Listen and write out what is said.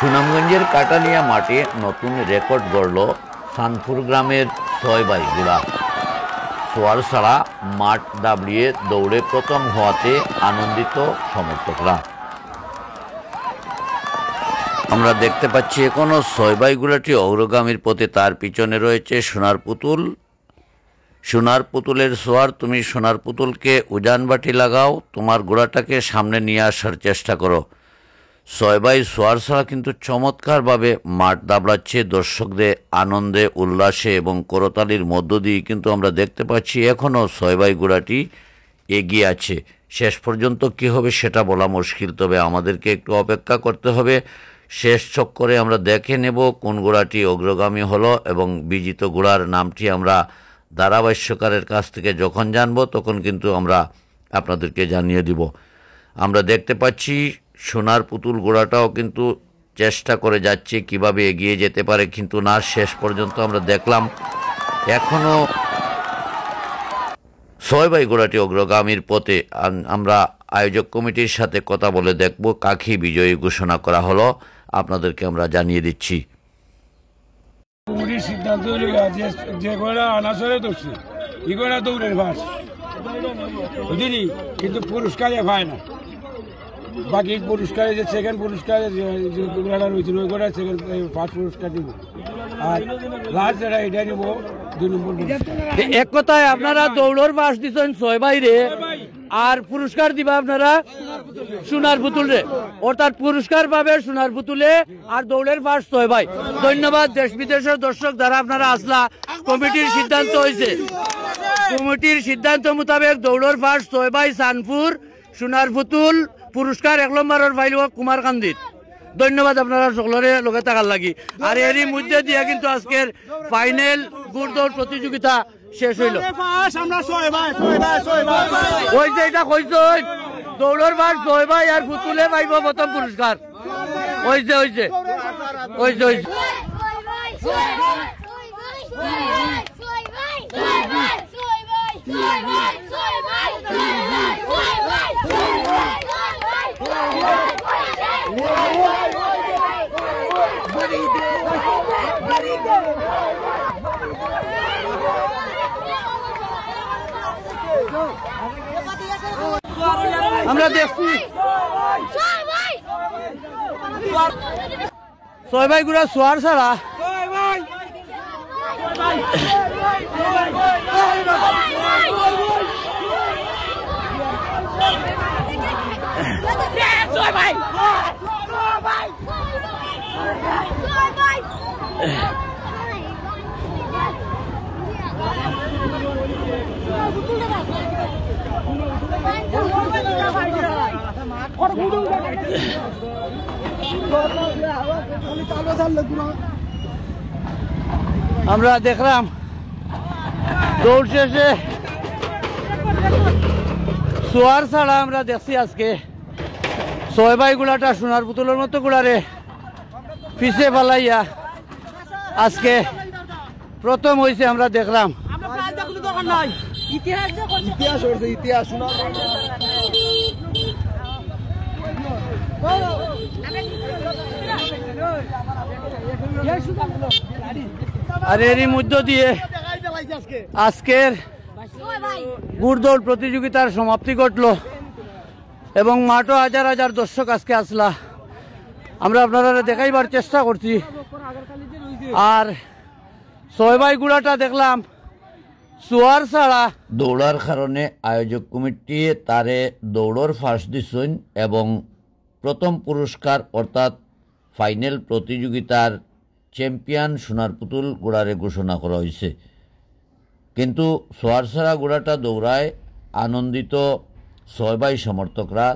সুনামগঞ্জের কাটালিয়া মাঠে নতুন রেকর্ড গড়ল সানপুর গ্রামের 6 ভাই ঘোড়া। সোয়ার ছাড়া মাঠ দাবড়িয়ে দৌড়ে প্রথম হওয়াতে আনন্দিত সমর্থকরা। আমরা দেখতে পাচ্ছি এখনো 6 ভাই ঘোড়াটি অগ্রগামীর পথে, তার পিছনে রয়েছে সোনার পুতুল। সোনার পুতুলের সোয়ার, তুমি সোনার পুতুলকে উজানবাটি লাগাও, তোমার ঘোড়াটাকে সামনে নিয়ে আসার চেষ্টা করো। 6 ভাই সোয়ার ছাড়া কিন্তু চমৎকারভাবে মাঠ দাবড়াচ্ছে দর্শকদের আনন্দে, উল্লাসে এবং করতালির মধ্য দিয়ে। কিন্তু আমরা দেখতে পাচ্ছি এখনও 6 ভাই ঘোড়াটি এগিয়ে আছে। শেষ পর্যন্ত কি হবে সেটা বলা মুশকিল, তবে আমাদেরকে একটু অপেক্ষা করতে হবে। শেষ চক্করে আমরা দেখে নেব কোন ঘোড়াটি অগ্রগামী হলো এবং বিজিত ঘোড়ার নামটি আমরা ধারাভাষ্যকারের কাছ থেকে যখন জানব তখন কিন্তু আমরা আপনাদেরকে জানিয়ে দিব। আমরা দেখতে পাচ্ছি সোনার পুতুল ঘোড়াটাও কিন্তু চেষ্টা করে যাচ্ছে কিভাবে এগিয়ে যেতে পারে, কিন্তু না, শেষ পর্যন্ত আমরা দেখলাম এখনও 6 ভাই ঘোড়াটি অগ্রগামীর পথে। আমরা আয়োজক কমিটির সাথে কথা বলে দেখব কাকে বিজয়ী ঘোষণা করা হলো, আপনাদেরকে আমরা জানিয়ে দিচ্ছি। কমিটির সিদ্ধান্ত যে ঘোড়া আনাসরে ধরছে এই ঘোড়া দৌড়ের ভাস বুঝলি, কিন্তু পুরস্কারে পায় না। বাকি পুরস্কারে যে সেকেন্ড পুরস্কারে যে ঘোড়াটা রয়েছিল ওই ঘোড়া সেকেন্ড ফার্স্ট পুরস্কার দিব, আর লাস্ট যেটা এটা নিব 2 নম্বর। এক কথায় আপনারা দৌড়ের বাস দিচ্ছেন 6 ভাইরে, আর পুরস্কার দিবা আপনারা সোনার পুতুলে, অর্থাৎ পুরস্কার পাবে সোনার পুতুলে আর দৌড়ের বাস 6 ভাই। ধন্যবাদ দেশ বিদেশের দর্শক যারা আপনারা আসলা। কমিটির সিদ্ধান্ত হয়েছে, কমিটির সিদ্ধান্ত মোতাবেক দৌড়ের বাস 6 ভাই সানপুর, সোনার পুতুল পুরস্কার 1 নম্বরের পাইল কুমারকান্দির। ধন্যবাদ আপনারা সকলের লগে থাকার লাগি। আর এরই মধ্যে দিয়ে কিন্তু আজকের ফাইনাল গুড় দৌড় প্রতিযোগিতা শেষ হইল। ওই যে এটা কইছ দৌড়ের বার 6 ভাই আর পুতুলে পাইব প্রথম পুরস্কার। ওই যে ওই যে ওই যে ওই যে আমরা দেখছি 6 ভাই গুড়া সোয়ার ছাড়া আমরা দেখলাম দৌড় শেষে সোয়ার ছাড়া আমরা দেখছি আজকে 6 ভাই গুলাটা সোনার পুতুলের মতো গুলারে পিছে পালাইয়া আজকে প্রথম হয়েছে। আমরা দেখলাম আর এরই মধ্য দিয়ে আজকের গুড় দৌড় প্রতিযোগিতার সমাপ্তি ঘটল এবং মাঠও হাজার হাজার দর্শক আজকে আসলা। আমরা আপনারা দেখাইবার চেষ্টা করছি। আর 6 ভাই গুড়াটা দেখলাম সোয়ার ছাড়া দৌড়ার কারণে আয়োজক কমিটি তারে দৌড়র ফার্স্ট দিচ্ছেন এবং প্রথম পুরস্কার অর্থাৎ ফাইনাল প্রতিযোগিতার চ্যাম্পিয়ন সোনার পুতুল ঘোড়ারে ঘোষণা করা হয়েছে। কিন্তু সোয়ার ছাড়া ঘোড়াটা দৌড়ায় আনন্দিত 6 ভাই সমর্থকরা।